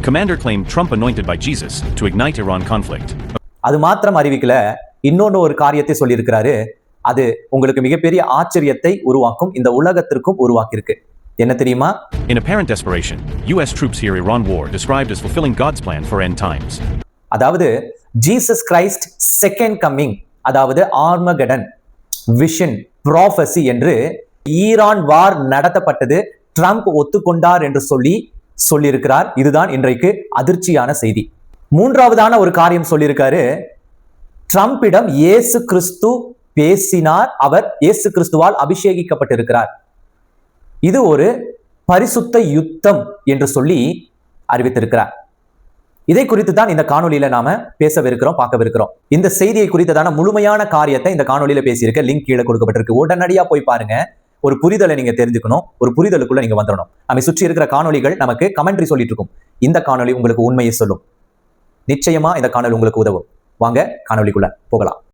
Commander claimed Trump anointed by Jesus to ignite Iran conflict. அது மாத்திரம் அறிவிக்கல, இன்னொன்னு ஒரு காரியத்தை சொல்லியிருக்கிறாரு. அது உங்களுக்கு மிகப்பெரிய ஆச்சரியத்தை உருவாக்கும், இந்த உலகத்திற்கும் உருவாக்கியிருக்கு. என்ன தெரியுமா? In apparent desperation, US troops hear Iran war described as fulfilling God's plan for end times. அதாவது ஜீசஸ் கிரைஸ்ட் செகண்ட் கம்மிங், அதாவது ஆர்மகடன் விஷன் ப்ராஃபசி என்று ஈரான் வார் நடத்தப்பட்டது ட்ரம்ப் ஒத்துக்கொண்டார் என்று சொல்லியிருக்கிறார். இதுதான் இன்றைக்கு அதிர்ச்சியான செய்தி. மூன்றாவதான ஒரு காரியம் சொல்லியிருக்காரு. ட்ரம்பிடம் இயேசு கிறிஸ்து பேசினார், அவர் இயேசு கிறிஸ்துவால் அபிஷேகிக்கப்பட்டிருக்கிறார். இது ஒரு பரிசுத்த யுத்தம் என்று சொல்லி அறிவித்திருக்கிறார். இதை குறித்து தான் இந்த காணொலியில நாம பேசவிருக்கிறோம், பார்க்கவிருக்கிறோம். இந்த செய்தியை குறித்ததான முழுமையான காரியத்தை இந்த காணொலியில பேசியிருக்க லிங்க் கீழே கொடுக்கப்பட்டிருக்கு. உடனடியா போய் பாருங்க. ஒரு புரிதலை நீங்க தெரிஞ்சுக்கணும், ஒரு புரிதலுக்குள்ள நீங்க வந்துடணும். நம்மை சுற்றி இருக்கிற காணொலிகள் நமக்கு கமெண்ட்ரி சொல்லிட்டு இருக்கும். இந்த காணொலி உங்களுக்கு உண்மையை சொல்லும். நிச்சயமா இந்த காணொலி உங்களுக்கு உதவும். வாங்க காணொலிக்குள்ள போகலாம்.